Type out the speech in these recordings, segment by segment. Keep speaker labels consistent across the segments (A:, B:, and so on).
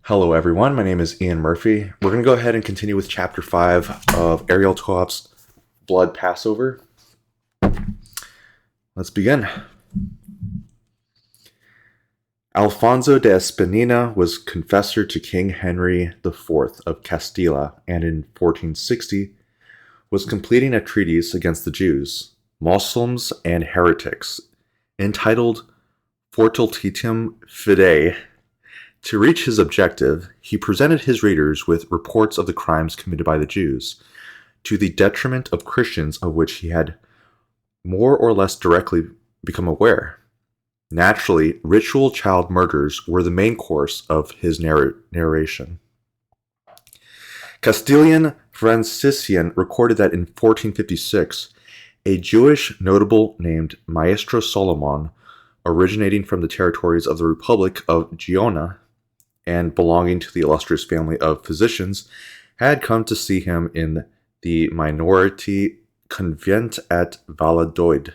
A: Hello, everyone. My name is Ian Murphy. We're going to go ahead and continue with Chapter 5 of Ariel Toap's Blood Passover. Let's begin. Alfonso de Espinina was confessor to King Henry IV of Castilla, and in 1460 was completing a treatise against the Jews, Muslims, and heretics, entitled Fortitudium Fidei. To reach his objective, he presented his readers with reports of the crimes committed by the Jews, to the detriment of Christians of which he had more or less directly become aware. Naturally, ritual child murders were the main course of his narration. Castilian Franciscan recorded that in 1456, a Jewish notable named Maestro Solomon, originating from the territories of the Republic of Genoa and belonging to the illustrious family of physicians, had come to see him in the minority convent at Valladolid,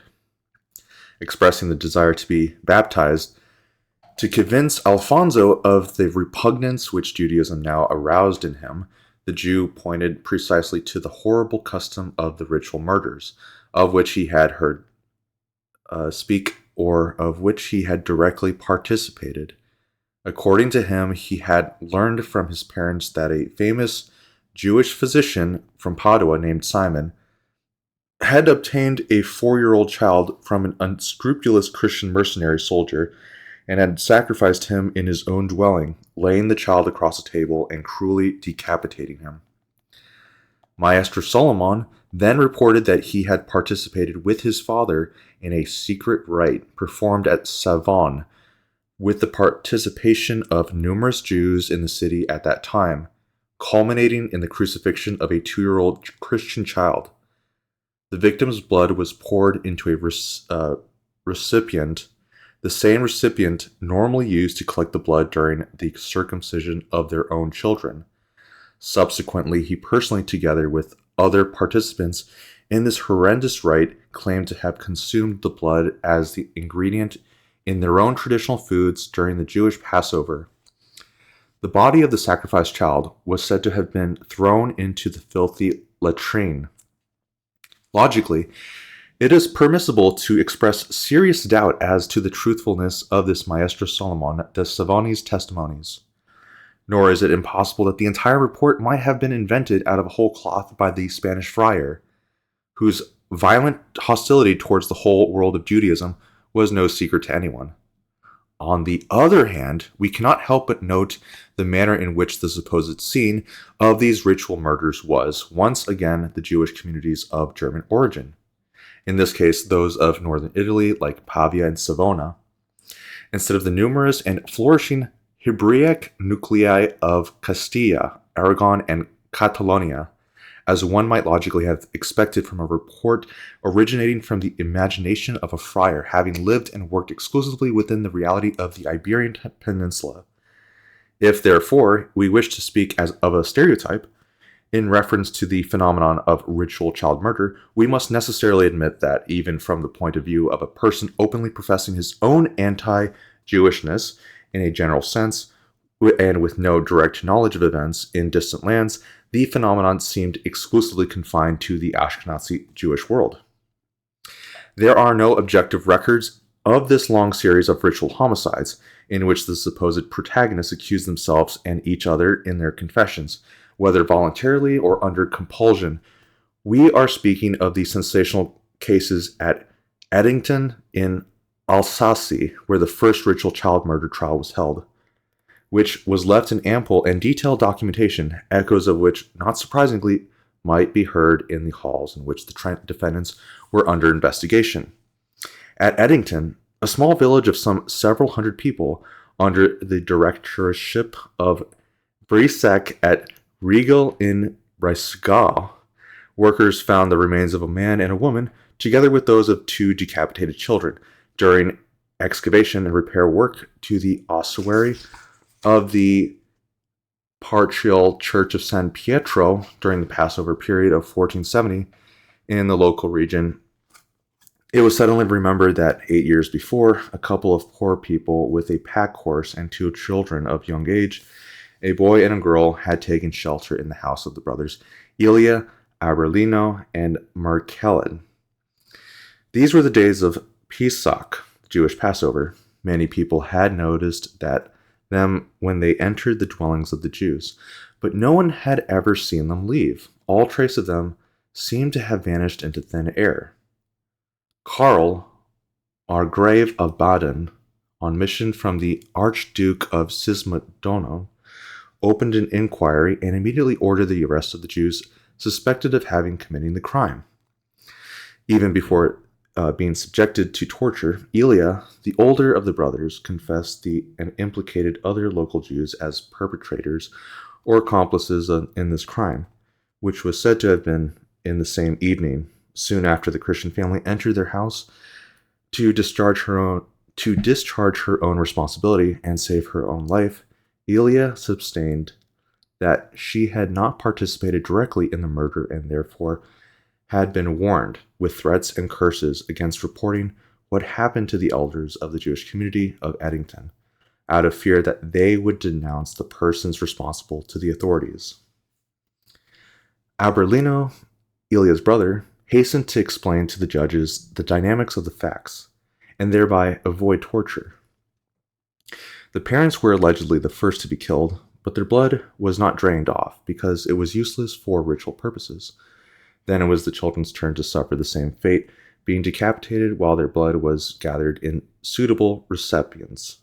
A: expressing the desire to be baptized. To convince Alfonso of the repugnance which Judaism now aroused in him, the Jew pointed precisely to the horrible custom of the ritual murders, of which he had heard speak, or of which he had directly participated. According to him, he had learned from his parents that a famous Jewish physician from Padua named Simon had obtained a 4-year-old child from an unscrupulous Christian mercenary soldier and had sacrificed him in his own dwelling, laying the child across a table and cruelly decapitating him. Maestro Solomon then reported that he had participated with his father in a secret rite performed at Savon, with the participation of numerous Jews in the city at that time, culminating in the crucifixion of a 2-year-old Christian child. The victim's blood was poured into a recipient, the same recipient normally used to collect the blood during the circumcision of their own children. Subsequently, he personally, together with other participants in this horrendous rite, claimed to have consumed the blood as the ingredient in their own traditional foods during the Jewish Passover. The body of the sacrificed child was said to have been thrown into the filthy latrine. Logically, it is permissible to express serious doubt as to the truthfulness of this Maestro Solomon de Savoni's testimonies. Nor is it impossible that the entire report might have been invented out of whole cloth by the Spanish friar, whose violent hostility towards the whole world of Judaism was no secret to anyone. On the other hand, we cannot help but note the manner in which the supposed scene of these ritual murders was, once again, the Jewish communities of German origin. In this case, those of northern Italy, like Pavia and Savona, instead of the numerous and flourishing Hebraic nuclei of Castilla, Aragon, and Catalonia, as one might logically have expected from a report originating from the imagination of a friar having lived and worked exclusively within the reality of the Iberian Peninsula. If, therefore, we wish to speak as of a stereotype, in reference to the phenomenon of ritual child murder, we must necessarily admit that, even from the point of view of a person openly professing his own anti-Jewishness in a general sense, and with no direct knowledge of events in distant lands, the phenomenon seemed exclusively confined to the Ashkenazi Jewish world. There are no objective records of this long series of ritual homicides, in which the supposed protagonists accuse themselves and each other in their confessions, whether voluntarily or under compulsion. We are speaking of the sensational cases at Eddington in Alsace, where the first ritual child murder trial was held, which was left in ample and detailed documentation, echoes of which, not surprisingly, might be heard in the halls in which the defendants were under investigation. At Eddington, a small village of some several hundred people, under the directorship of Brisek at Riegel in Breisgau, workers found the remains of a man and a woman, together with those of 2 decapitated children, during excavation and repair work to the ossuary of the Parochial Church of San Pietro during the Passover period of 1470 in the local region. It was suddenly remembered that 8 years before, a couple of poor people with a pack horse and 2 children of young age A boy and a girl had taken shelter in the house of the brothers Elia, Aberlino, and Markelid. These were the days of Pesach, the Jewish Passover. Many people had noticed them when they entered the dwellings of the Jews, but no one had ever seen them leave. All trace of them seemed to have vanished into thin air. Karl, Margrave of Baden, on mission from the Archduke of Cismodonum, opened an inquiry and immediately ordered the arrest of the Jews suspected of having committed the crime. Even before being subjected to torture, Elia, the older of the brothers, confessed and implicated other local Jews as perpetrators or accomplices in this crime, which was said to have been in the same evening, soon after the Christian family entered their house to discharge her own responsibility and save her own life. Elia sustained that she had not participated directly in the murder and therefore had been warned with threats and curses against reporting what happened to the elders of the Jewish community of Eddington, out of fear that they would denounce the persons responsible to the authorities. Aberlino, Elia's brother, hastened to explain to the judges the dynamics of the facts, and thereby avoid torture. The parents were allegedly the first to be killed, but their blood was not drained off because it was useless for ritual purposes. Then it was the children's turn to suffer the same fate, being decapitated while their blood was gathered in suitable recipients.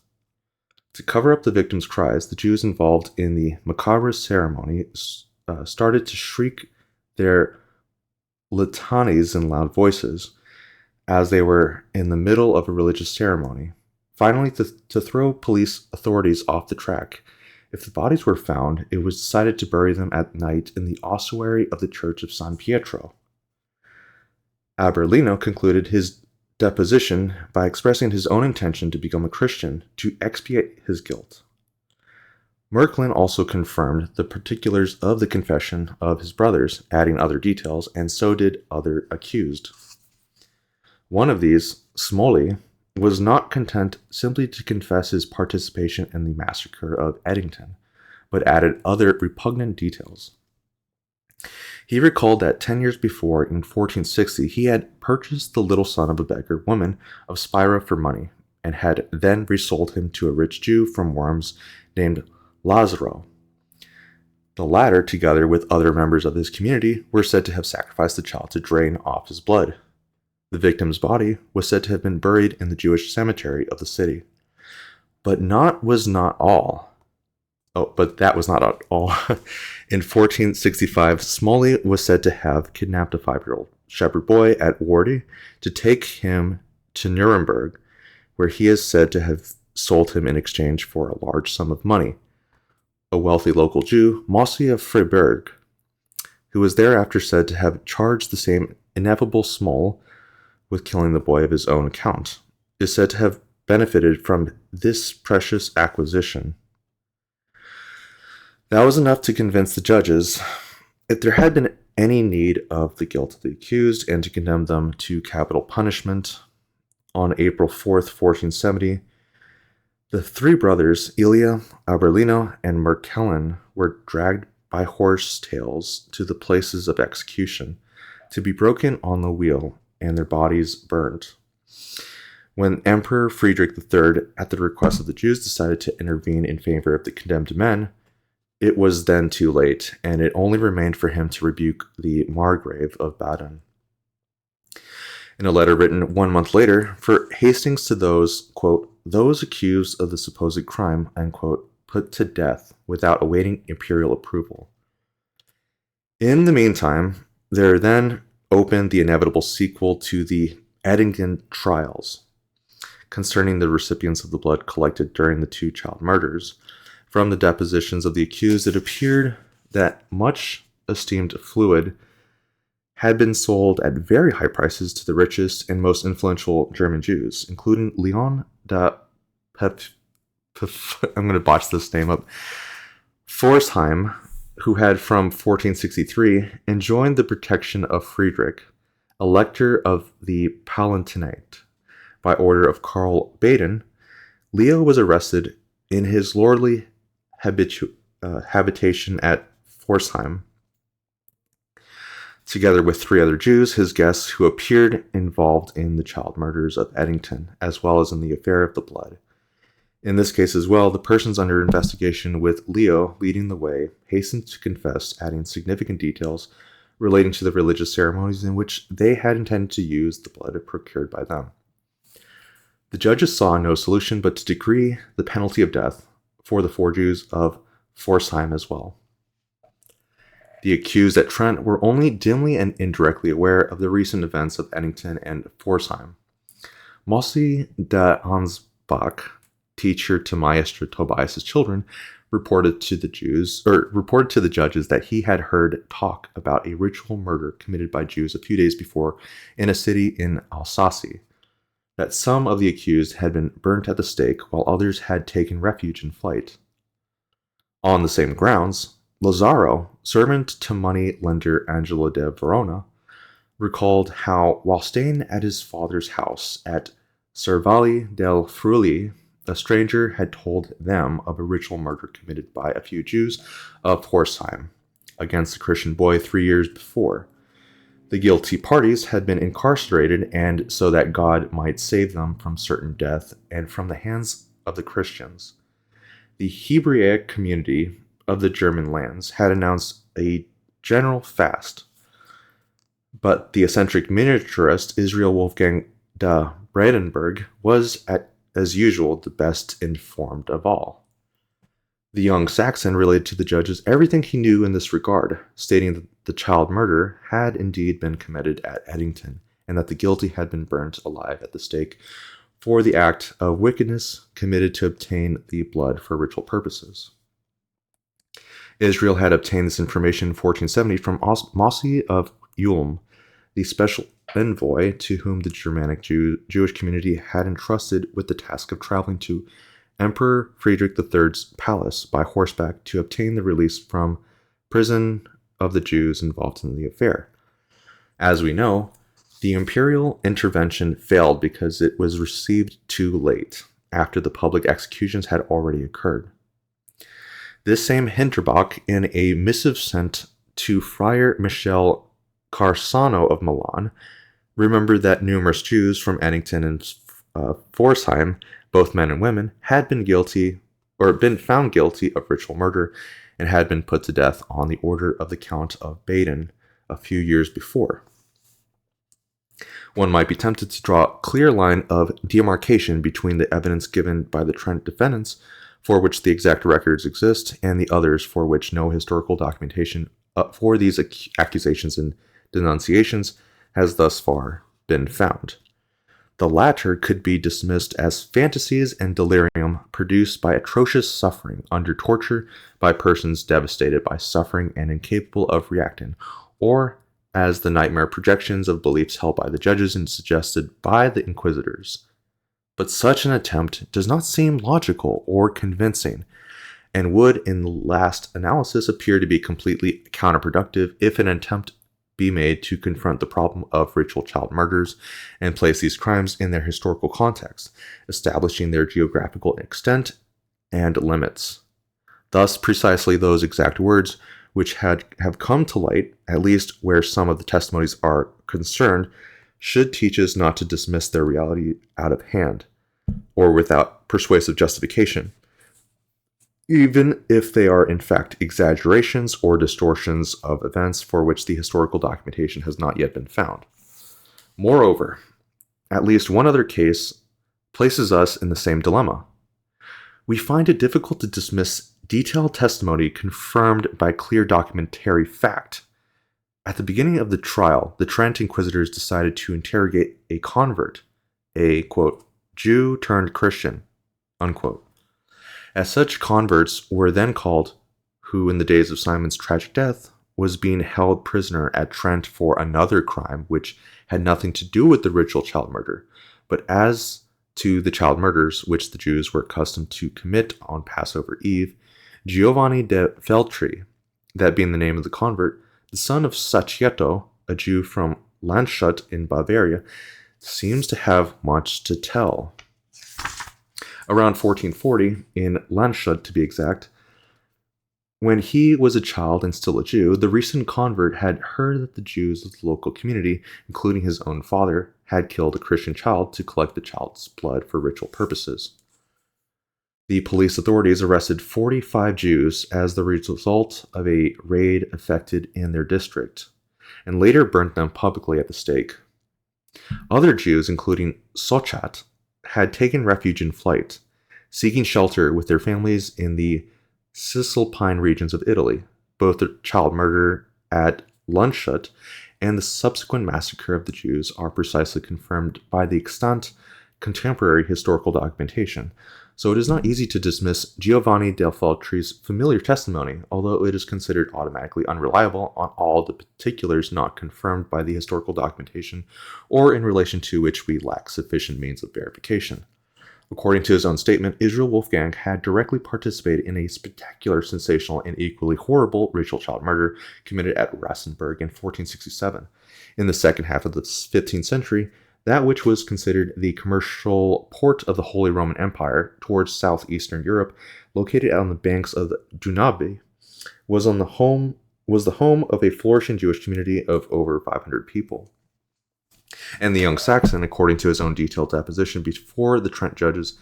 A: To cover up the victims' cries, the Jews involved in the macabre ceremony started to shriek their litanies in loud voices, as they were in the middle of a religious ceremony. Finally, to throw police authorities off the track, if the bodies were found, it was decided to bury them at night in the ossuary of the Church of San Pietro. Aberlino concluded his deposition by expressing his own intention to become a Christian to expiate his guilt. Merklin also confirmed the particulars of the confession of his brothers, adding other details, and so did other accused. One of these, Smoley, was not content simply to confess his participation in the massacre of Eddington, but added other repugnant details. He recalled that 10 years before, in 1460, he had purchased the little son of a beggar woman of Spira for money, and had then resold him to a rich Jew from Worms named Lazaro. The latter, together with other members of his community, were said to have sacrificed the child to drain off his blood. The victim's body was said to have been buried in the Jewish cemetery of the city. But that was not all. In 1465, Smoley was said to have kidnapped a 5-year-old shepherd boy at Wardy to take him to Nuremberg, where he is said to have sold him in exchange for a large sum of money. A wealthy local Jew, Mossi of Freiburg, who was thereafter said to have charged the same ineffable Smol with killing the boy of his own account, is said to have benefited from this precious acquisition. That was enough to convince the judges, if there had been any need of the guilt of the accused, and to condemn them to capital punishment. On April 4th, 1470, the 3 brothers, Elia, Aberlino, and Merkellen, were dragged by horse tails to the places of execution, to be broken on the wheel, and their bodies burned. When Emperor Friedrich III, at the request of the Jews, decided to intervene in favor of the condemned men, it was then too late, and it only remained for him to rebuke the Margrave of Baden. In a letter written 1 month later, for Hastings to those, quote, those accused of the supposed crime, unquote, put to death without awaiting imperial approval. In the meantime, there then opened the inevitable sequel to the Eddington trials concerning the recipients of the blood collected during the 2 child murders. From the depositions of the accused, it appeared that much esteemed fluid had been sold at very high prices to the richest and most influential German Jews, including Leon da I'm going to botch this name up, Forsheim, who had from 1463 enjoined the protection of Friedrich, Elector of the Palatinate. By order of Karl Baden, Leo was arrested in his lordly habitation at Pforzheim, together with 3 other Jews, his guests, who appeared involved in the child murders of Eddington, as well as in the affair of the blood. In this case as well, the persons under investigation, with Leo leading the way, hastened to confess, adding significant details relating to the religious ceremonies in which they had intended to use the blood procured by them. The judges saw no solution but to decree the penalty of death for the 4 Jews of Pforzheim as well. The accused at Trent were only dimly and indirectly aware of the recent events of Eddington and Pforzheim. Mossi de Ansbach, teacher to Maestro Tobias's children, reported to the judges that he had heard talk about a ritual murder committed by Jews a few days before in a city in Alsace, that some of the accused had been burnt at the stake while others had taken refuge in flight. On the same grounds, Lazzaro, servant to money lender Angelo de Verona, recalled how, while staying at his father's house at Servalli del Friuli, a stranger had told them of a ritual murder committed by a few Jews of Pforzheim against a Christian boy 3 years before. The guilty parties had been incarcerated, and so that God might save them from certain death and from the hands of the Christians. The Hebraic community of the German lands had announced a general fast, but the eccentric miniaturist Israel Wolfgang de Bradenburg was, as usual, the best informed of all. The young Saxon related to the judges everything he knew in this regard, stating that the child murder had indeed been committed at Eddington, and that the guilty had been burnt alive at the stake for the act of wickedness committed to obtain the blood for ritual purposes. Israel had obtained this information in 1470 from Mossi of Ulm, the special envoy to whom the Germanic Jewish community had entrusted with the task of traveling to Emperor Friedrich III's palace by horseback to obtain the release from prison of the Jews involved in the affair. As we know, the imperial intervention failed because it was received too late, after the public executions had already occurred. This same Hinterbach, in a missive sent to Friar Michel Carsano of Milan, remembered that numerous Jews from Eddington and Pforzheim, both men and women, had been found guilty of ritual murder and had been put to death on the order of the Count of Baden a few years before. One might be tempted to draw a clear line of demarcation between the evidence given by the Trent defendants, for which the exact records exist, and the others for which no historical documentation for these accusations and denunciations has thus far been found. The latter could be dismissed as fantasies and delirium produced by atrocious suffering under torture by persons devastated by suffering and incapable of reacting, or as the nightmare projections of beliefs held by the judges and suggested by the inquisitors. But such an attempt does not seem logical or convincing, and would, in the last analysis, appear to be completely counterproductive if an attempt be made to confront the problem of ritual child murders and place these crimes in their historical context, establishing their geographical extent and limits. Thus, precisely those exact words which have come to light, at least where some of the testimonies are concerned, should teach us not to dismiss their reality out of hand, or without persuasive justification, even if they are in fact exaggerations or distortions of events for which the historical documentation has not yet been found. Moreover, at least one other case places us in the same dilemma. We find it difficult to dismiss detailed testimony confirmed by clear documentary fact. At the beginning of the trial, the Trent inquisitors decided to interrogate a convert, a, quote, Jew turned Christian, unquote. As such converts were then called, who in the days of Simon's tragic death was being held prisoner at Trent for another crime which had nothing to do with the ritual child murder, but as to the child murders which the Jews were accustomed to commit on Passover Eve, Giovanni de Feltri, that being the name of the convert, the son of Saccheto, a Jew from Landshut in Bavaria, seems to have much to tell. Around 1440, in Landshut to be exact, When he was a child and still a Jew, the recent convert had heard that the Jews of the local community, including his own father, had killed a Christian child to collect the child's blood for ritual purposes. The police authorities arrested 45 Jews as the result of a raid effected in their district, and later burnt them publicly at the stake. Other Jews, including Sochat, had taken refuge in flight, seeking shelter with their families in the Cisalpine regions of Italy. Both the child murder at Landshut and the subsequent massacre of the Jews are precisely confirmed by the extant contemporary historical documentation, so it is not easy to dismiss Giovanni del Feltri's familiar testimony, although it is considered automatically unreliable on all the particulars not confirmed by the historical documentation or in relation to which we lack sufficient means of verification. According to his own statement, Israel Wolfgang had directly participated in a spectacular, sensational, and equally horrible ritual child murder committed at Rassenburg in 1467. In the second half of the 15th century, that which was considered the commercial port of the Holy Roman Empire towards southeastern Europe, located on the banks of the Danube, was the home of a flourishing Jewish community of over 500 people. And the young Saxon, according to his own detailed deposition before the Trent judges,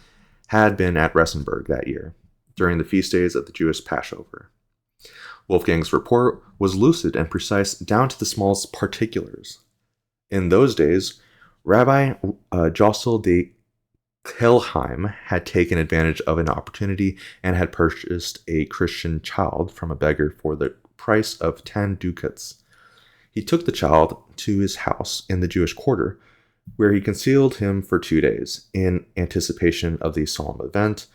A: had been at Rassenburg that year, during the feast days of the Jewish Passover. Wolfgang's report was lucid and precise down to the smallest particulars. In those days, Rabbi Jossel de Kelheim had taken advantage of an opportunity and had purchased a Christian child from a beggar for the price of 10 ducats. He took the child to his house in the Jewish quarter, where he concealed him for 2 days, in anticipation of the solemn event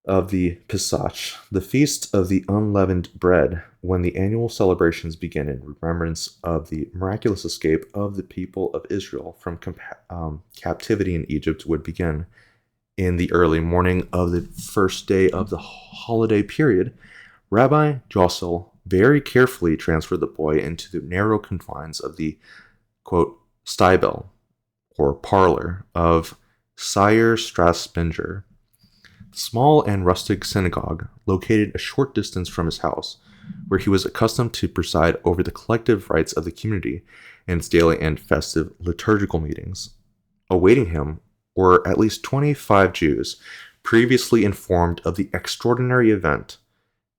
A: of the Pesach, the feast of the unleavened bread, when the annual celebrations begin in remembrance of the miraculous escape of the people of Israel from captivity in Egypt would begin. In the early morning of the first day of the holiday period, Rabbi Jossel very carefully transferred the boy into the narrow confines of the, quote, stibel, or parlor, of Sire Strasbinger, the small and rustic synagogue located a short distance from his house, where he was accustomed to preside over the collective rites of the community and its daily and festive liturgical meetings. Awaiting him were at least 25 Jews, previously informed of the extraordinary event.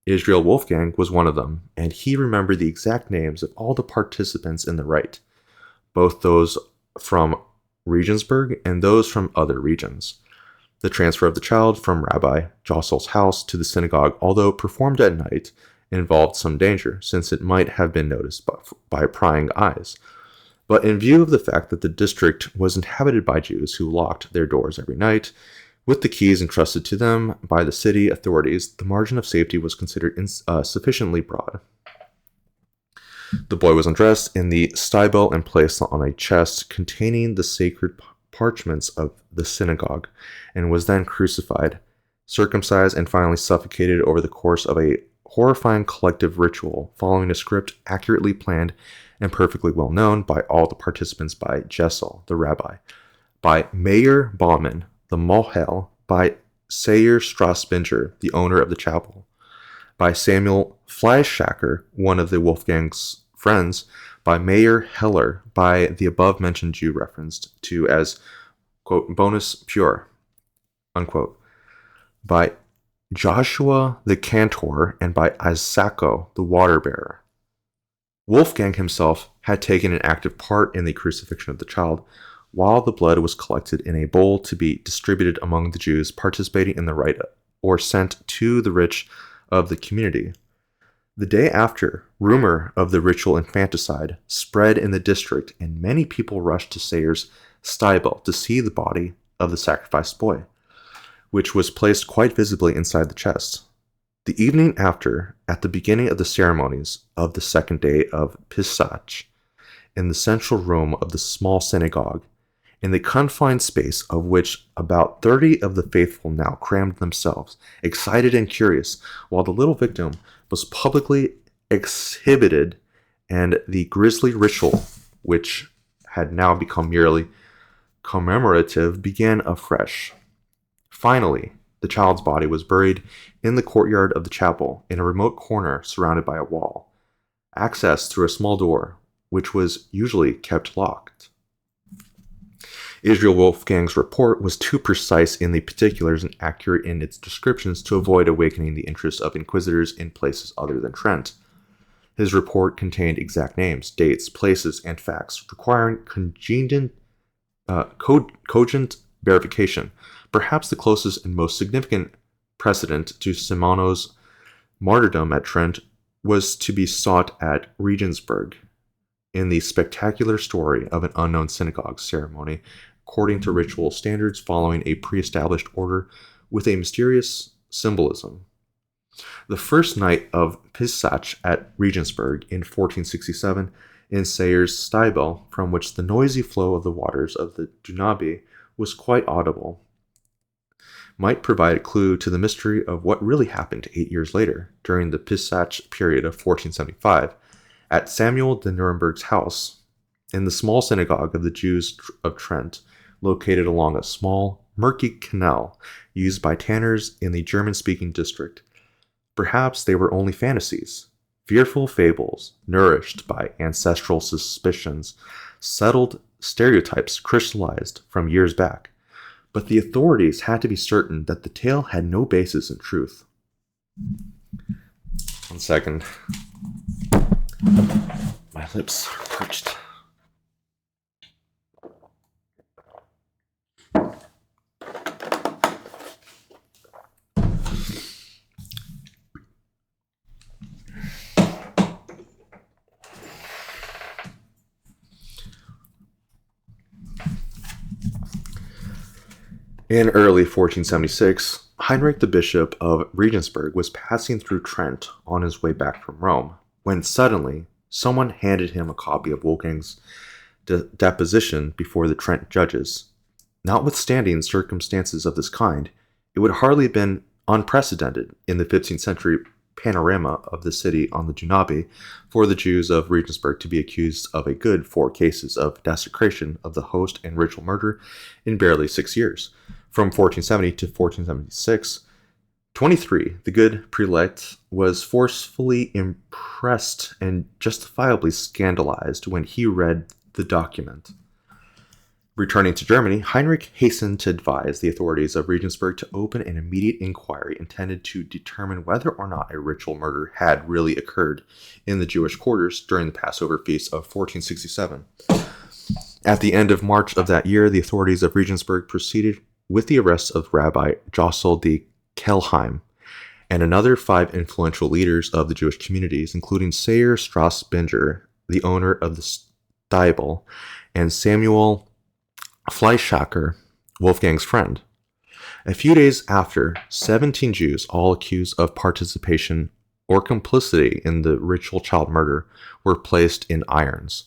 A: Israel Wolfgang was one of them, and he remembered the exact names of all the participants in the rite, both those from Regensburg and those from other regions. The transfer of the child from Rabbi Jossel's house to the synagogue, although performed at night, involved some danger, since it might have been noticed by prying eyes. But in view of the fact that the district was inhabited by Jews who locked their doors every night, with the keys entrusted to them by the city authorities, the margin of safety was considered sufficiently broad. The boy was undressed in the stibel and placed on a chest containing the sacred parchments of the synagogue, and was then crucified, circumcised, and finally suffocated over the course of a horrifying collective ritual, following a script accurately planned and perfectly well known by all the participants, by Jessel, the rabbi, by Meir Baumann, the Mohel, by Sayer Strasbinger, the owner of the chapel, by Samuel Fleischhacker, one of the Wolfgang's friends, by Meir Heller, by the above-mentioned Jew referenced to as, quote, bonus pure, unquote, by Joshua the cantor, and by Isacco the water-bearer. Wolfgang himself had taken an active part in the crucifixion of the child, while the blood was collected in a bowl to be distributed among the Jews participating in the rite or sent to the rich of the community. The day after, rumor of the ritual infanticide spread in the district, and many people rushed to Sayer's stibel to see the body of the sacrificed boy, which was placed quite visibly inside the chest. The evening after, at the beginning of the ceremonies of the second day of Pesach, in the central room of the small synagogue, in the confined space of which about 30 of the faithful now crammed themselves, excited and curious, while the little victim was publicly exhibited, and the grisly ritual, which had now become merely commemorative, began afresh. Finally, The child's body was buried in the courtyard of the chapel, in a remote corner surrounded by a wall. Access through a small door, which was usually kept locked. Israel Wolfgang's report was too precise in the particulars and accurate in its descriptions to avoid awakening the interest of inquisitors in places other than Trent. His report contained exact names, dates, places, and facts, requiring cogent verification. Perhaps the closest and most significant precedent to Simono's martyrdom at Trent was to be sought at Regensburg, in the spectacular story of an unknown synagogue ceremony according to ritual standards following a pre-established order with a mysterious symbolism. The first night of Pesach at Regensburg in 1467, in Sayer's Stibel, from which the noisy flow of the waters of the Danube was quite audible, might provide a clue to the mystery of what really happened 8 years later, during the Pesach period of 1475, at Samuel de Nuremberg's house, in the small synagogue of the Jews of Trent, located along a small, murky canal used by tanners in the German-speaking district. Perhaps they were only fantasies, fearful fables, nourished by ancestral suspicions, settled stereotypes crystallized from years back. But the authorities had to be certain that the tale had no basis in truth. 1 second. My lips are parched. In early 1476, Heinrich the Bishop of Regensburg was passing through Trent on his way back from Rome, when suddenly someone handed him a copy of Wolfgang's deposition before the Trent judges. Notwithstanding circumstances of this kind, it would hardly have been unprecedented in the 15th century panorama of the city on the Danube for the Jews of Regensburg to be accused of a good 4 cases of desecration of the host and ritual murder in barely 6 years. From 1470 to 1476, 23, the good prelate was forcefully impressed and justifiably scandalized when he read the document. Returning to Germany, Heinrich hastened to advise the authorities of Regensburg to open an immediate inquiry intended to determine whether or not a ritual murder had really occurred in the Jewish quarters during the Passover feast of 1467. At the end of March of that year, the authorities of Regensburg proceeded with the arrest of Rabbi Jossel de Kelheim and another 5 influential leaders of the Jewish communities, including Sayer Strasbinger, the owner of the Stibel, and Samuel Fleischacker, Wolfgang's friend. A few days after, 17 Jews, all accused of participation or complicity in the ritual child murder, were placed in irons.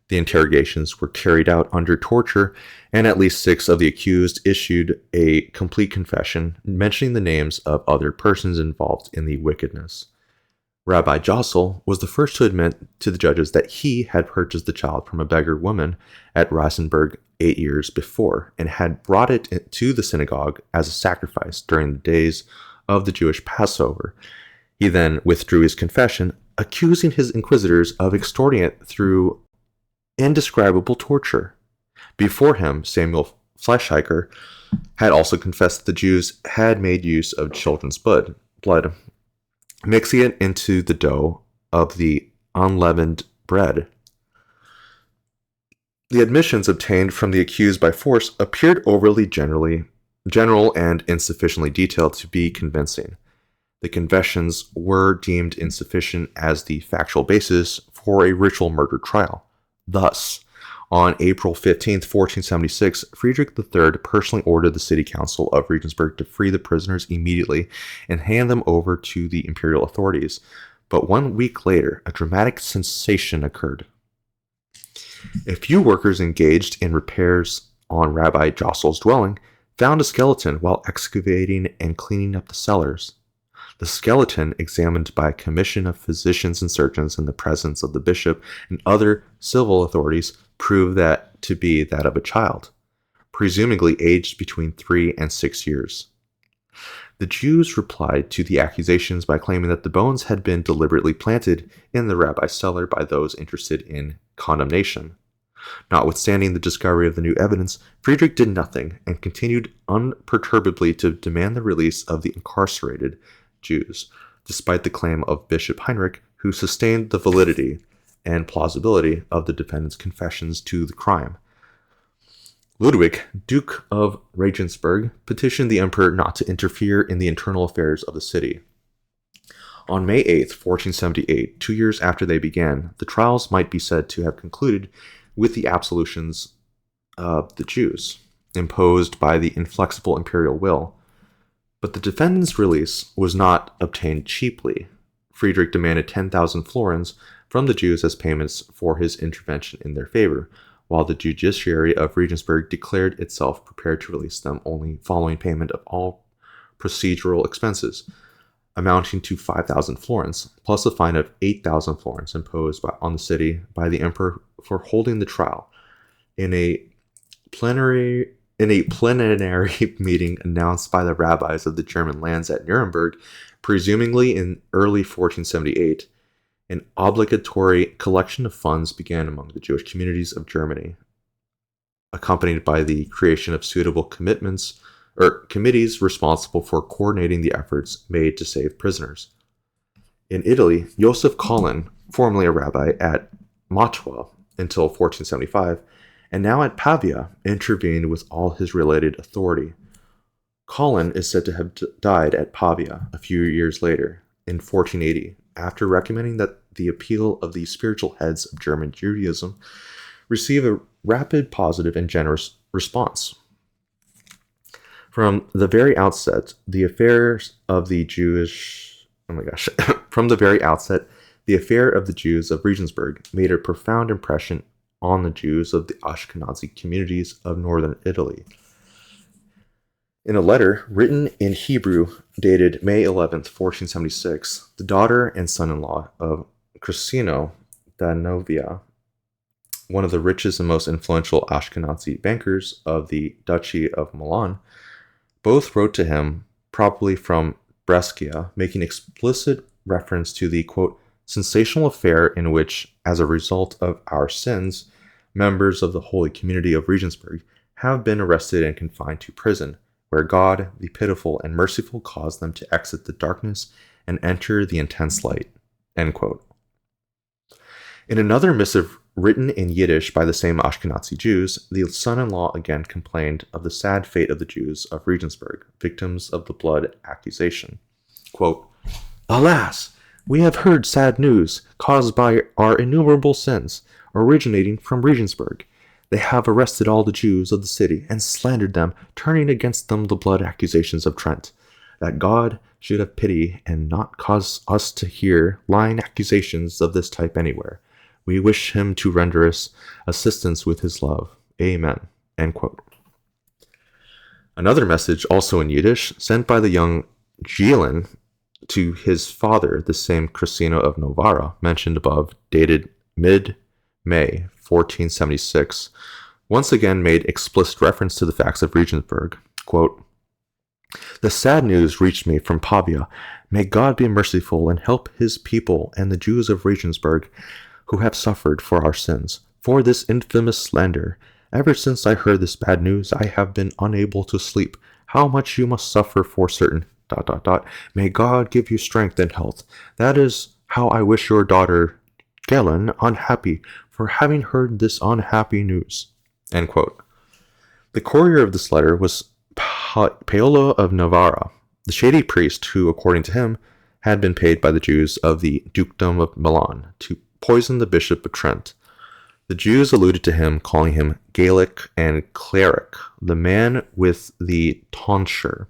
A: The interrogations were carried out under torture, and at least 6 of the accused issued a complete confession, mentioning the names of other persons involved in the wickedness. Rabbi Jossel was the first to admit to the judges that he had purchased the child from a beggar woman at Reisenberg 8 years before, and had brought it to the synagogue as a sacrifice during the days of the Jewish Passover. He then withdrew his confession, accusing his inquisitors of extorting it through indescribable torture. Before him, Samuel Fleischacker had also confessed that the Jews had made use of children's blood, mixing it into the dough of the unleavened bread. The admissions obtained from the accused by force appeared overly general and insufficiently detailed to be convincing. The confessions were deemed insufficient as the factual basis for a ritual murder trial. Thus, on April 15, 1476, Friedrich III personally ordered the city council of Regensburg to free the prisoners immediately and hand them over to the imperial authorities. But 1 week later, a dramatic sensation occurred. A few workers engaged in repairs on Rabbi Jossel's dwelling found a skeleton while excavating and cleaning up the cellars. The skeleton, examined by a commission of physicians and surgeons in the presence of the bishop and other civil authorities, proved that to be that of a child, presumably aged between 3 and 6 years. The Jews replied to the accusations by claiming that the bones had been deliberately planted in the rabbi's cellar by those interested in condemnation. Notwithstanding the discovery of the new evidence, Friedrich did nothing and continued unperturbedly to demand the release of the incarcerated Jews, despite the claim of Bishop Heinrich, who sustained the validity and plausibility of the defendant's confessions to the crime. Ludwig, Duke of Regensburg, petitioned the emperor not to interfere in the internal affairs of the city. On May 8, 1478, 2 years after they began, the trials might be said to have concluded with the absolutions of the Jews, imposed by the inflexible imperial will. But the defendant's release was not obtained cheaply. Friedrich demanded 10,000 florins from the Jews as payments for his intervention in their favor, while the judiciary of Regensburg declared itself prepared to release them only following payment of all procedural expenses, amounting to 5,000 florins, plus a fine of 8,000 florins imposed on the city by the emperor for holding the trial. In a plenary meeting announced by the rabbis of the German lands at Nuremberg, presumably in early 1478, an obligatory collection of funds began among the Jewish communities of Germany, accompanied by the creation of suitable committees responsible for coordinating the efforts made to save prisoners. In Italy, Joseph Collin, formerly a rabbi at Mantua until 1475, and now at Pavia, intervened with all his related authority. Collin is said to have died at Pavia a few years later, in 1480, after recommending that the appeal of the spiritual heads of German Judaism receive a rapid, positive, and generous response. From the very outset, the affair of the Jews of Regensburg made a profound impression on the Jews of the Ashkenazi communities of northern Italy. In a letter written in Hebrew dated May 11, 1476, the daughter and son-in-law of Crisino da Novia, one of the richest and most influential Ashkenazi bankers of the Duchy of Milan, both wrote to him, probably from Brescia, making explicit reference to the, quote, sensational affair in which, as a result of our sins, members of the holy community of Regensburg have been arrested and confined to prison, where God, the pitiful and merciful, caused them to exit the darkness and enter the intense light. End quote. In another missive written in Yiddish by the same Ashkenazi Jews, the son-in-law again complained of the sad fate of the Jews of Regensburg, victims of the blood accusation. Quote, alas, we have heard sad news caused by our innumerable sins, originating from Regensburg. They have arrested all the Jews of the city and slandered them, turning against them the blood accusations of Trent. That God should have pity and not cause us to hear lying accusations of this type anywhere. We wish him to render us assistance with his love. Amen. End quote. Another message, also in Yiddish, sent by the young Gilin to his father, the same Crisino of Novara, mentioned above, dated mid-May 1476, once again made explicit reference to the facts of Regensburg. Quote, the sad news reached me from Pavia. May God be merciful and help his people and the Jews of Regensburg who have suffered for our sins, for this infamous slander. Ever since I heard this bad news, I have been unable to sleep. How much you must suffer for certain... May God give you strength and health. That is how I wish your daughter, Gelen, unhappy for having heard this unhappy news. End quote. The courier of this letter was Paolo of Novara, the shady priest who, according to him, had been paid by the Jews of the Dukedom of Milan to poison the Bishop of Trent. The Jews alluded to him, calling him Gaelic and cleric, the man with the tonsure.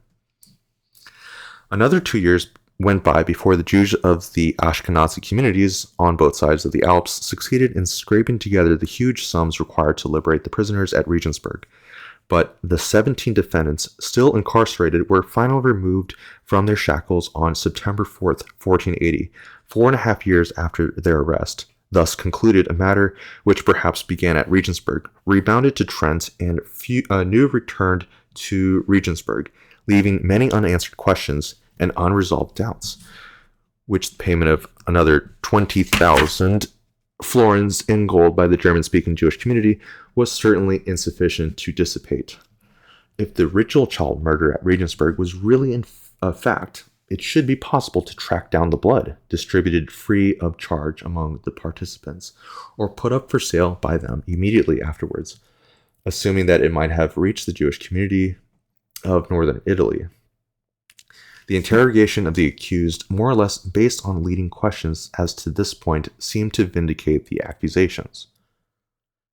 A: Another 2 years went by before the Jews of the Ashkenazi communities on both sides of the Alps succeeded in scraping together the huge sums required to liberate the prisoners at Regensburg. But the 17 defendants still incarcerated were finally removed from their shackles on September 4th, 1480, 4.5 years after their arrest. Thus concluded a matter which perhaps began at Regensburg, rebounded to Trent, and new returned to Regensburg, leaving many unanswered questions and unresolved doubts, which the payment of another 20,000 florins in gold by the German-speaking Jewish community was certainly insufficient to dissipate. If the ritual child murder at Regensburg was really in fact, it should be possible to track down the blood distributed free of charge among the participants, or put up for sale by them immediately afterwards, assuming that it might have reached the Jewish community of northern Italy. The interrogation of the accused, more or less based on leading questions as to this point, seemed to vindicate the accusations.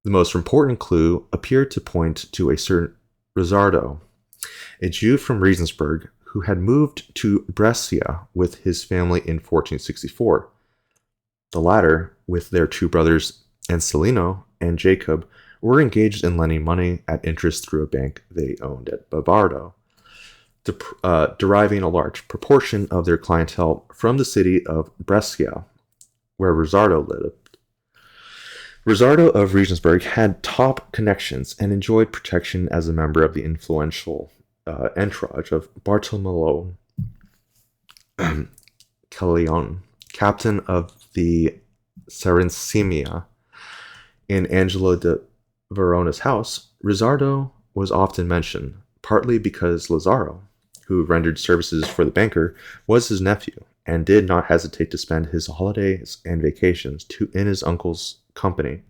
A: The most important clue appeared to point to a certain Rizzardo, a Jew from Regensburg who had moved to Brescia with his family in 1464. The latter, with their two brothers Anselino and Jacob, were engaged in lending money at interest through a bank they owned at Bavardo, deriving a large proportion of their clientele from the city of Brescia, where Rizzardo lived. Rizzardo of Regensburg had top connections and enjoyed protection as a member of the influential entourage of Bartolomeo Caglione, captain of the Serenissima. In Angelo de Verona's house, Rizzardo was often mentioned, partly because Lazzaro, who rendered services for the banker, was his nephew, and did not hesitate to spend his holidays and vacations in his uncle's company.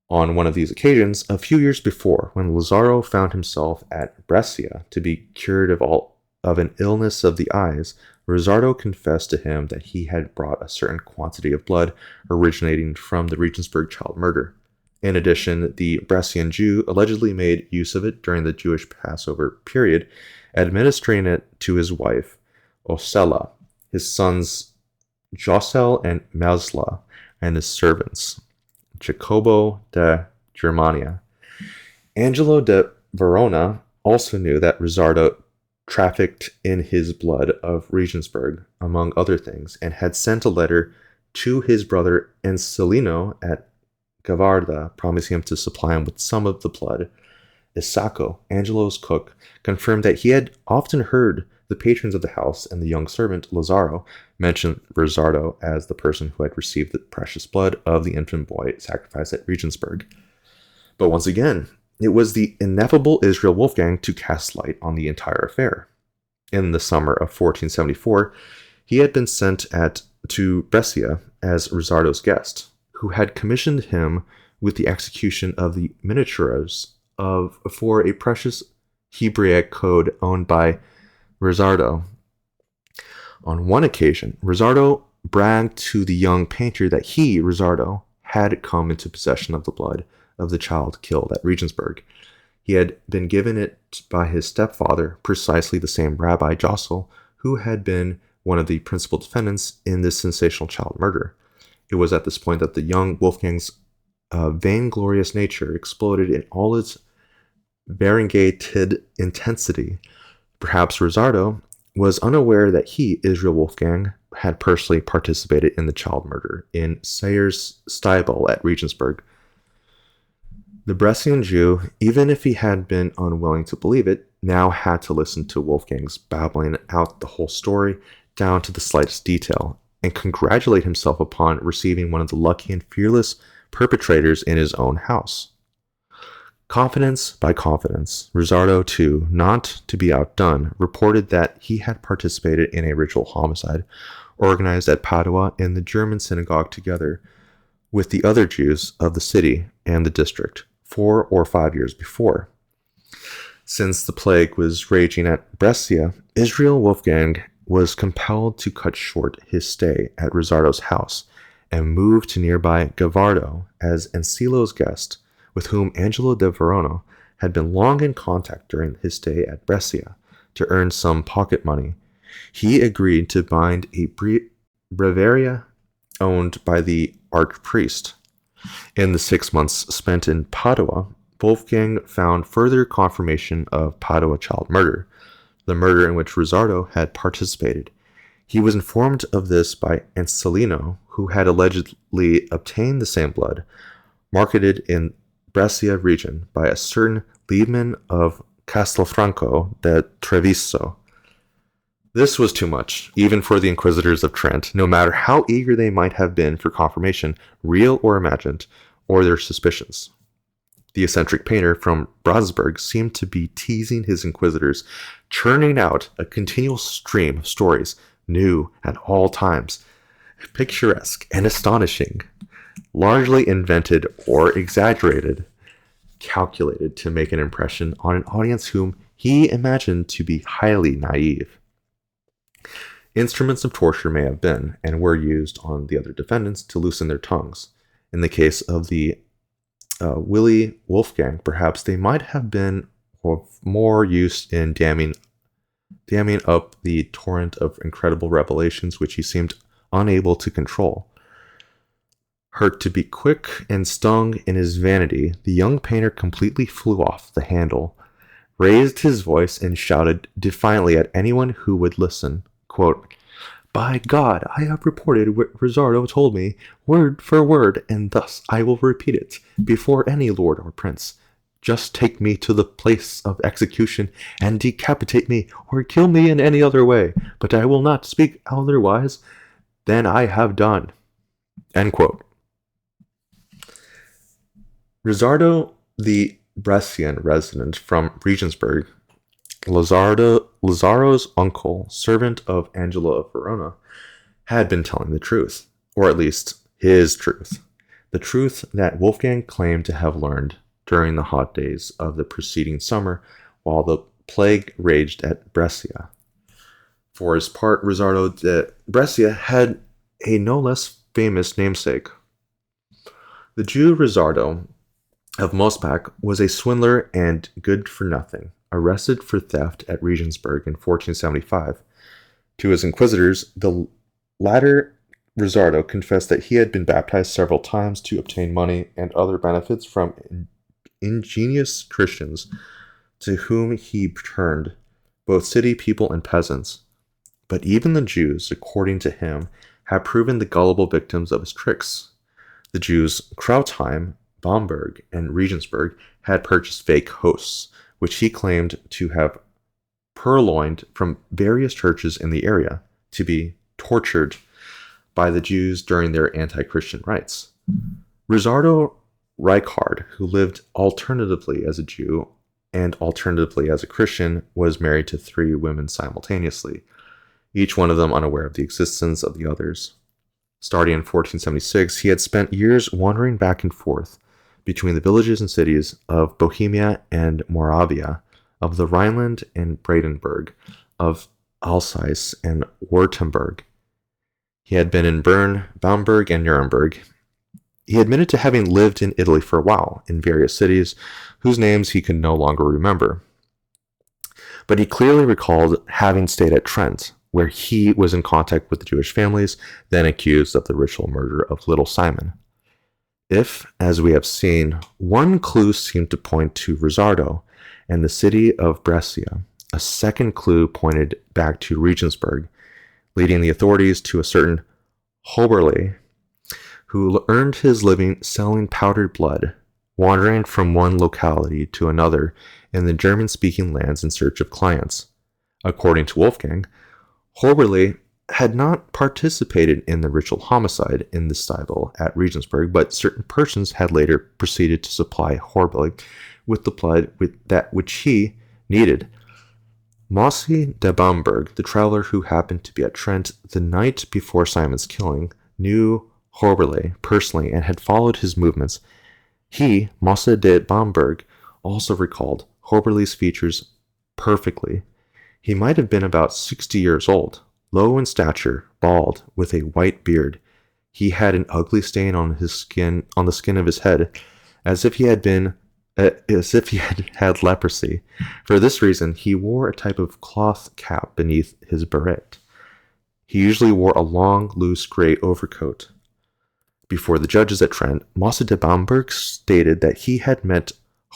A: On one of these occasions, a few years before, when Lazzaro found himself at Brescia to be cured of an illness of the eyes, Rizzardo confessed to him that he had brought a certain quantity of blood originating from the Regensburg child murder. In addition, the Brescian Jew allegedly made use of it during the Jewish Passover period, administering it to his wife, Osella, his sons Josel and Mesla, and his servants, Jacobo de Germania. Angelo de Verona also knew that Rizzardo trafficked in his blood of Regensburg, among other things, and had sent a letter to his brother Anselino at Gavarda, promising him to supply him with some of the blood. Isacco, Angelo's cook, confirmed that he had often heard the patrons of the house and the young servant, Lazzaro, mention Rizzardo as the person who had received the precious blood of the infant boy sacrificed at Regensburg. But once again, it was the ineffable Israel Wolfgang to cast light on the entire affair. In the summer of 1474, he had been sent to Brescia as Rizzardo's guest, who had commissioned him with the execution of the miniaturas for a precious Hebraic code owned by Rizzardo. On one occasion, Rizzardo bragged to the young painter that he, Rizzardo, had come into possession of the blood of the child killed at Regensburg. He had been given it by his stepfather, precisely the same Rabbi Josel, who had been one of the principal defendants in this sensational child murder. It was at this point that the young Wolfgang's vainglorious nature exploded in all its variegated intensity. Perhaps Rizzardo was unaware that he, Israel Wolfgang, had personally participated in the child murder in Sayer's stable at Regensburg. The Brescian Jew, even if he had been unwilling to believe it, now had to listen to Wolfgang's babbling out the whole story down to the slightest detail, and congratulate himself upon receiving one of the lucky and fearless perpetrators in his own house. Confidence by confidence, Rizzardo, too, not to be outdone, reported that he had participated in a ritual homicide organized at Padua in the German synagogue together with the other Jews of the city and the district 4 or 5 years before. Since the plague was raging at Brescia, Israel Wolfgang was compelled to cut short his stay at Rizzardo's house and move to nearby Gavardo as Ansello's guest, with whom Angelo de Verona had been long in contact during his stay at Brescia, to earn some pocket money. He agreed to bind a breviary owned by the archpriest. In the 6 months spent in Padua, Wolfgang found further confirmation of Padua child murder, the murder in which Rizzardo had participated. He was informed of this by Anselino, who had allegedly obtained the same blood, marketed in Brescia region by a certain Liebman of Castelfranco de Treviso. This was too much, even for the inquisitors of Trent, no matter how eager they might have been for confirmation, real or imagined, or their suspicions. The eccentric painter from Braunsberg seemed to be teasing his inquisitors, churning out a continual stream of stories, new at all times, picturesque and astonishing, largely invented or exaggerated, calculated to make an impression on an audience whom he imagined to be highly naive. Instruments of torture may have been, and were used on the other defendants to loosen their tongues. In the case of the Willy Wolfgang, perhaps they might have been more used in damming up the torrent of incredible revelations which he seemed unable to control. Hurt to be quick and stung in his vanity, the young painter completely flew off the handle, raised his voice, and shouted defiantly at anyone who would listen, quote, "By God, I have reported what Rizzardo told me, word for word, and thus I will repeat it, before any lord or prince. Just take me to the place of execution, and decapitate me, or kill me in any other way, but I will not speak otherwise than I have done." End quote. Rizzardo, the Brescian resident from Regensburg, Lazzaro's uncle, servant of Angelo of Verona, had been telling the truth, or at least his truth, the truth that Wolfgang claimed to have learned during the hot days of the preceding summer while the plague raged at Brescia. For his part, Rizzardo de Brescia had a no less famous namesake. The Jew Rizzardo of Mosbach was a swindler and good for nothing, arrested for theft at Regensburg in 1475. To his inquisitors, the latter Rizzardo confessed that he had been baptized several times to obtain money and other benefits from ingenious Christians to whom he turned, both city people and peasants. But even the Jews, according to him, had proven the gullible victims of his tricks. The Jews Krautheim, Bamberg, and Regensburg had purchased fake hosts, which he claimed to have purloined from various churches in the area to be tortured by the Jews during their anti-Christian rites. Rizzardo Reichard, who lived alternatively as a Jew and alternatively as a Christian, was married to 3 women simultaneously, each one of them unaware of the existence of the others. Starting in 1476, he had spent years wandering back and forth between the villages and cities of Bohemia and Moravia, of the Rhineland and Brandenburg, of Alsace and Württemberg. He had been in Bern, Bamberg, and Nuremberg. He admitted to having lived in Italy for a while, in various cities, whose names he could no longer remember. But he clearly recalled having stayed at Trent, where he was in contact with the Jewish families then accused of the ritual murder of little Simon. If, as we have seen, one clue seemed to point to Rizzardo and the city of Brescia, a second clue pointed back to Regensburg, leading the authorities to a certain Hoberle, who earned his living selling powdered blood, wandering from one locality to another in the German-speaking lands in search of clients. According to Wolfgang, Hoberle had not participated in the ritual homicide in the stable at Regensburg, but certain persons had later proceeded to supply Hoberle with the blood that which he needed. Mosse de Bamberg, the traveler who happened to be at Trent the night before Simon's killing, knew Hoberle personally and had followed his movements. He, Mosse de Bamberg, also recalled Hoberle's features perfectly. He might have been about 60 years old, low in stature, bald, with a white beard. He had an ugly stain on the skin of his head, as if he had had leprosy. For this reason, he wore a type of cloth cap beneath his beret. He usually wore a long, loose gray overcoat. Before the judges at Trent, Mosse de Bamberg stated that he had met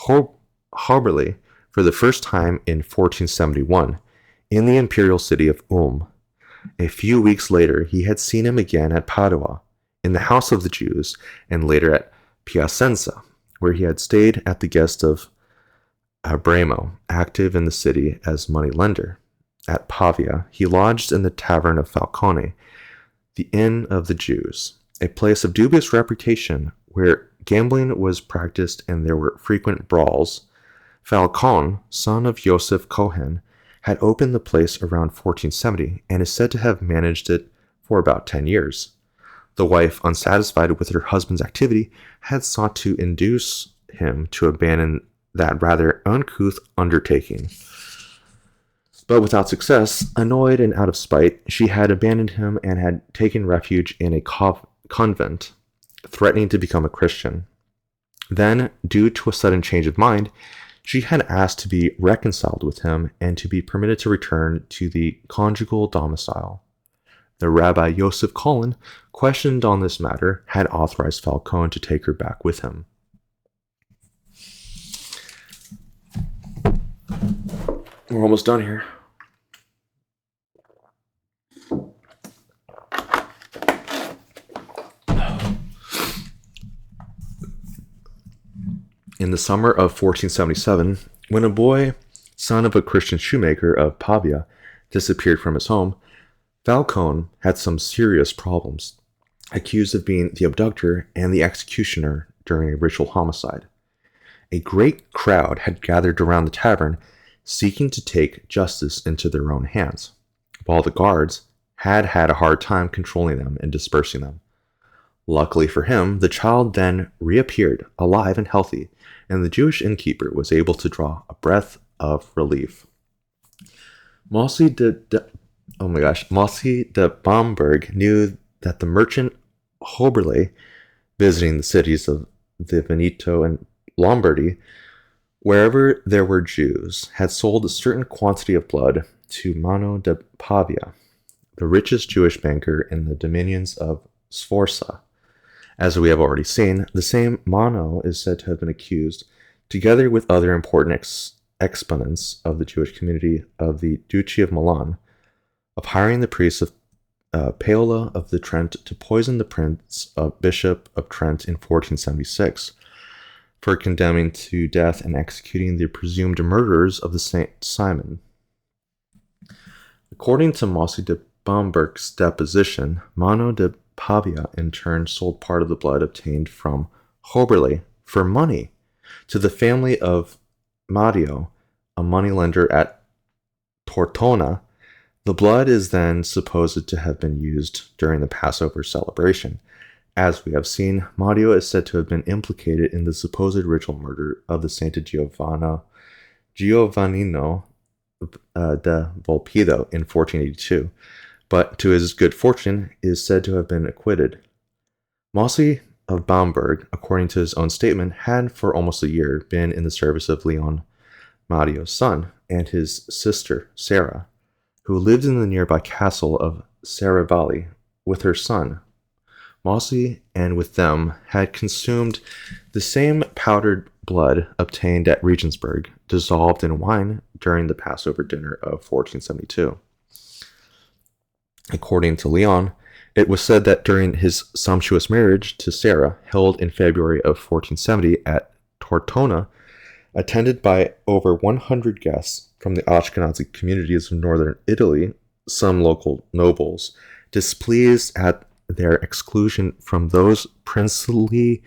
A: Hoberle for the first time in 1471 in the imperial city of Ulm. A few weeks later, he had seen him again at Padua, in the house of the Jews, and later at Piacenza, where he had stayed at the guest of Abramo, active in the city as money lender. At Pavia, he lodged in the tavern of Falcone, the Inn of the Jews, a place of dubious reputation where gambling was practiced and there were frequent brawls. Falcone, son of Joseph Cohen, had opened the place around 1470 and is said to have managed it for about 10 years. The wife, unsatisfied with her husband's activity, had sought to induce him to abandon that rather uncouth undertaking. But without success, annoyed and out of spite, she had abandoned him and had taken refuge in a convent, threatening to become a Christian. Then, due to a sudden change of mind, she had asked to be reconciled with him and to be permitted to return to the conjugal domicile. The Rabbi Yosef Colin, questioned on this matter, had authorized Falcone to take her back with him. We're almost done here. In the summer of 1477, when a boy, son of a Christian shoemaker of Pavia, disappeared from his home, Falcone had some serious problems, accused of being the abductor and the executioner during a ritual homicide. A great crowd had gathered around the tavern, seeking to take justice into their own hands, while the guards had had a hard time controlling them and dispersing them. Luckily for him, the child then reappeared, alive and healthy, and the Jewish innkeeper was able to draw a breath of relief. Mossy de Bamberg knew that the merchant Hoberle, visiting the cities of the Veneto and Lombardy, wherever there were Jews, had sold a certain quantity of blood to Mano de Pavia, the richest Jewish banker in the dominions of Sforza. As we have already seen, the same Mano is said to have been accused, together with other important exponents of the Jewish community of the Duchy of Milan, of hiring the priests of Paola of the Trent to poison the Prince Bishop of Trent in 1476, for condemning to death and executing the presumed murderers of the Saint Simon. According to Mossy de Bamberg's deposition, Mano de Pavia in turn sold part of the blood obtained from Hoberle for money to the family of Mario, a moneylender at Tortona. The blood is then supposed to have been used during the Passover celebration. As we have seen, Mario is said to have been implicated in the supposed ritual murder of the Santa Giovannino de Volpido in 1482, but to his good fortune is said to have been acquitted. Mossy of Bamberg, according to his own statement, had for almost a year been in the service of Leon, Mario's son, and his sister, Sarah, who lived in the nearby castle of Serravalle with her son. Mossy and with them had consumed the same powdered blood obtained at Regensburg, dissolved in wine during the Passover dinner of 1472. According to Leon, it was said that during his sumptuous marriage to Sarah, held in February of 1470 at Tortona, attended by over 100 guests from the Ashkenazi communities of northern Italy, some local nobles, displeased at their exclusion from those princely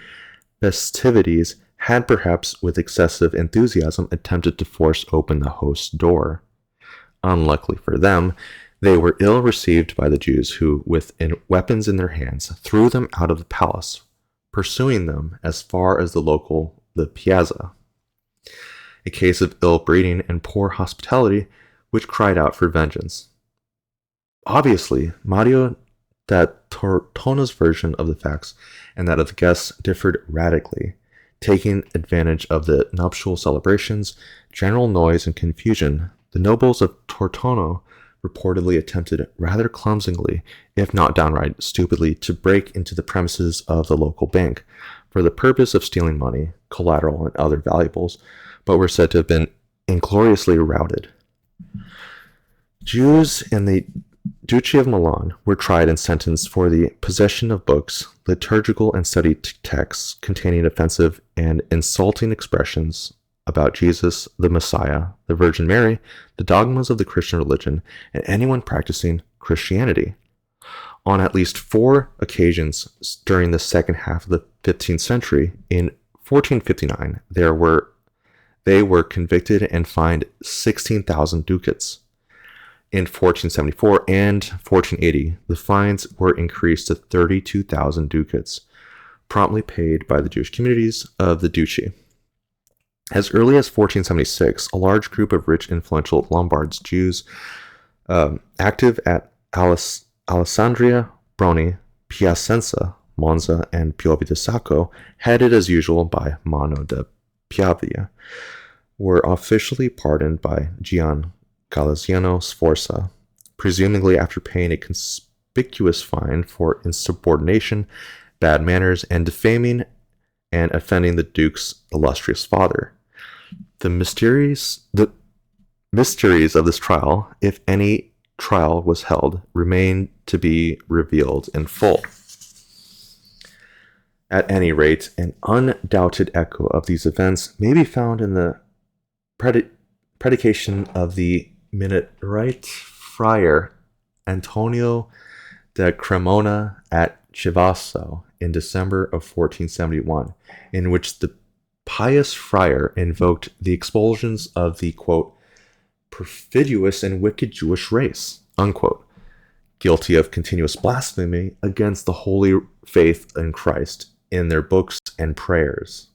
A: festivities, had perhaps with excessive enthusiasm attempted to force open the host's door. Unluckily for them, they were ill received by the Jews who, with weapons in their hands, threw them out of the palace, pursuing them as far as the piazza. A case of ill breeding and poor hospitality which cried out for vengeance. Obviously, Mario da Tortona's version of the facts and that of the guests differed radically. Taking advantage of the nuptial celebrations, general noise, and confusion, the nobles of Tortona reportedly attempted rather clumsily, if not downright stupidly, to break into the premises of the local bank for the purpose of stealing money, collateral, and other valuables, but were said to have been ingloriously routed. Jews in the Duchy of Milan were tried and sentenced for the possession of books, liturgical and study texts containing offensive and insulting expressions about Jesus, the Messiah, the Virgin Mary, the dogmas of the Christian religion, and anyone practicing Christianity. On at least 4 occasions during the second half of the 15th century, in 1459, they were convicted and fined 16,000 ducats. In 1474 and 1480, the fines were increased to 32,000 ducats, promptly paid by the Jewish communities of the duchy. As early as 1476, a large group of rich, influential Lombard Jews active at Alessandria, Broni, Piacenza, Monza, and Piove di Sacco, headed as usual by Mano da Piavia, were officially pardoned by Gian Galeazzo Sforza, presumably after paying a conspicuous fine for insubordination, bad manners, and defaming and offending the Duke's illustrious father. The mysteries of this trial, if any trial was held, remain to be revealed in full. At any rate, an undoubted echo of these events may be found in the predication of the Minorite friar Antonio da Cremona at Chivasso in December of 1471, in which the pious friar invoked the expulsions of the, quote, perfidious and wicked Jewish race, unquote, guilty of continuous blasphemy against the holy faith in Christ in their books and prayers.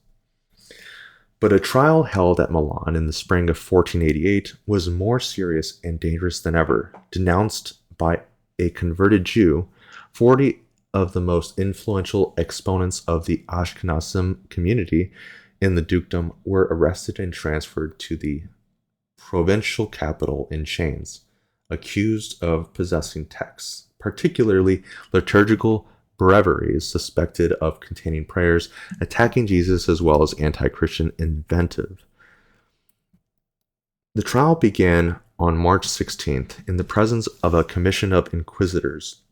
A: But a trial held at Milan in the spring of 1488 was more serious and dangerous than ever. Denounced by a converted Jew, 40 of the most influential exponents of the Ashkenazim community in the dukedom were arrested and transferred to the provincial capital in chains, accused of possessing texts, particularly liturgical breviaries suspected of containing prayers attacking Jesus as well as anti-Christian inventive. The trial began on March 16th in the presence of a commission of inquisitors,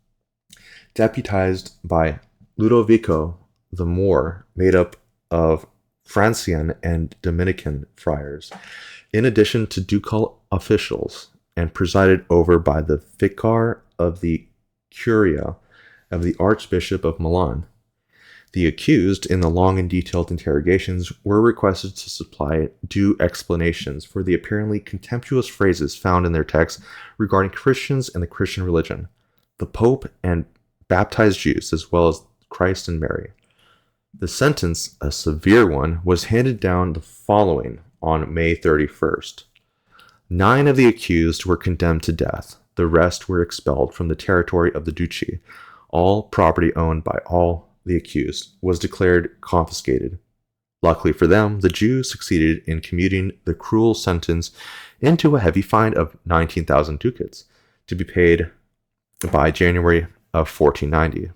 A: deputized by Ludovico the Moor, made up of Franciscan and Dominican friars, in addition to ducal officials, and presided over by the vicar of the Curia of the Archbishop of Milan. The accused, in the long and detailed interrogations, were requested to supply due explanations for the apparently contemptuous phrases found in their texts regarding Christians and the Christian religion, the Pope and baptized Jews, as well as Christ and Mary. The sentence, a severe one, was handed down the following on May 31st. 9 of the accused were condemned to death. The rest were expelled from the territory of the duchy. All property owned by all the accused was declared confiscated. Luckily for them, the Jews succeeded in commuting the cruel sentence into a heavy fine of 19,000 ducats, to be paid by January of 1490.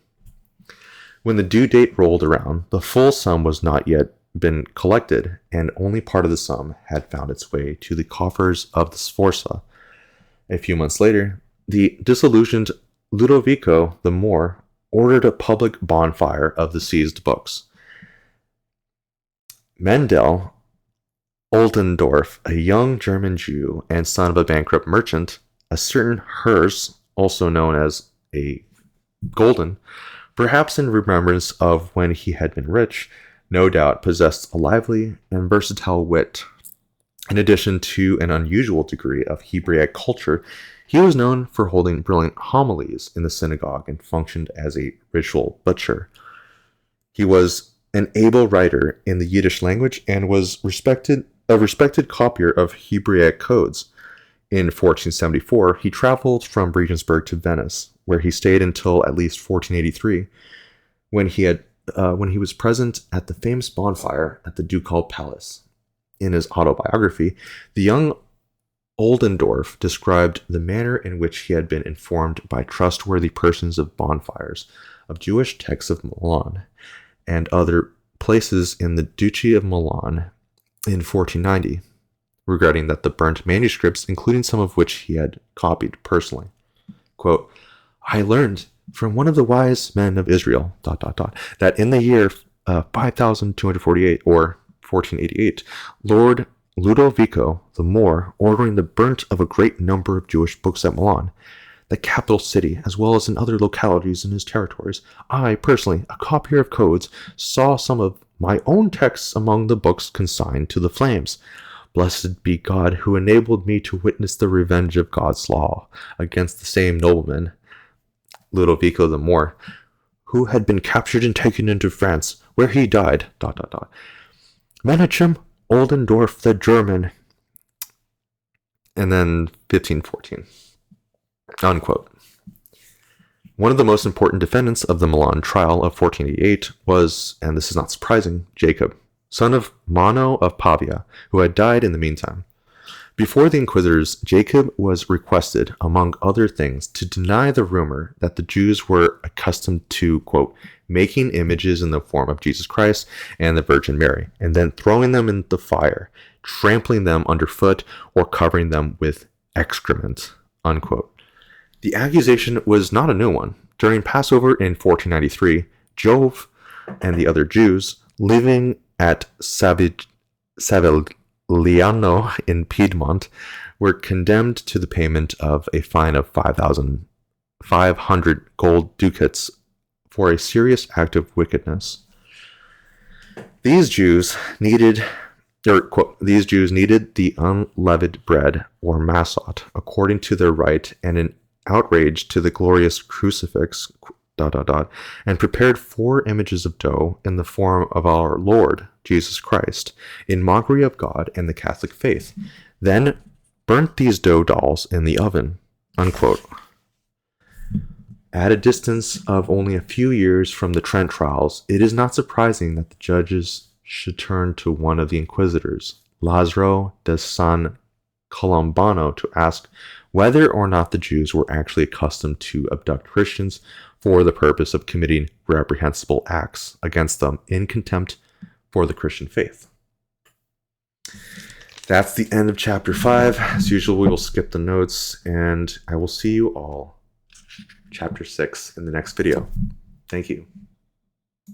A: When the due date rolled around, the full sum was not yet been collected, and only part of the sum had found its way to the coffers of the Sforza. A few months later, the disillusioned Ludovico the Moor ordered a public bonfire of the seized books. Mendel Oldendorf, a young German Jew and son of a bankrupt merchant, a certain Herz, also known as a Golden, perhaps in remembrance of when he had been rich, no doubt possessed a lively and versatile wit. In addition to an unusual degree of Hebraic culture, he was known for holding brilliant homilies in the synagogue and functioned as a ritual butcher. He was an able writer in the Yiddish language and was a respected copier of Hebraic codes. In 1474, he traveled from Regensburg to Venice, where he stayed until at least 1483, when he was present at the famous bonfire at the Ducal Palace. In his autobiography, the young Oldendorf described the manner in which he had been informed by trustworthy persons of bonfires, of Jewish texts of Milan, and other places in the Duchy of Milan in 1490, regarding that the burnt manuscripts, including some of which he had copied personally. Quote, I learned from one of the wise men of Israel, that in the year 5248, or 1488, Lord Ludovico the Moor ordering the burnt of a great number of Jewish books at Milan, the capital city, as well as in other localities in his territories. I, personally, a copier of codes, saw some of my own texts among the books consigned to the flames. Blessed be God who enabled me to witness the revenge of God's law against the same nobleman, Ludovico the Moor, who had been captured and taken into France, where he died, ... Menachem Oldendorf the German, and then 1514, unquote. One of the most important defendants of the Milan trial of 1488 was, and this is not surprising, Jacob, son of Mono of Pavia, who had died in the meantime. Before the inquisitors, Jacob was requested, among other things, to deny the rumor that the Jews were accustomed to, quote, making images in the form of Jesus Christ and the Virgin Mary, and then throwing them in the fire, trampling them underfoot, or covering them with excrement, unquote. The accusation was not a new one. During Passover in 1493, Jove and the other Jews living at Savigliano in Piedmont were condemned to the payment of a fine of 5,500 gold ducats for a serious act of wickedness. These Jews needed the unleavened bread, or massot, according to their rite, and an outrage to the glorious crucifix, ... and prepared 4 images of dough in the form of our Lord Jesus Christ, in mockery of God and the Catholic faith. Then burnt these dough dolls in the oven, unquote. At a distance of only a few years from the Trent trials, it is not surprising that the judges should turn to one of the inquisitors, Lazzaro de San Colombano, to ask whether or not the Jews were actually accustomed to abduct Christians for the purpose of committing reprehensible acts against them in contempt for the Christian faith. That's the end of chapter 5. As usual, we will skip the notes, and I will see you all chapter 6 in the next video. Thank you.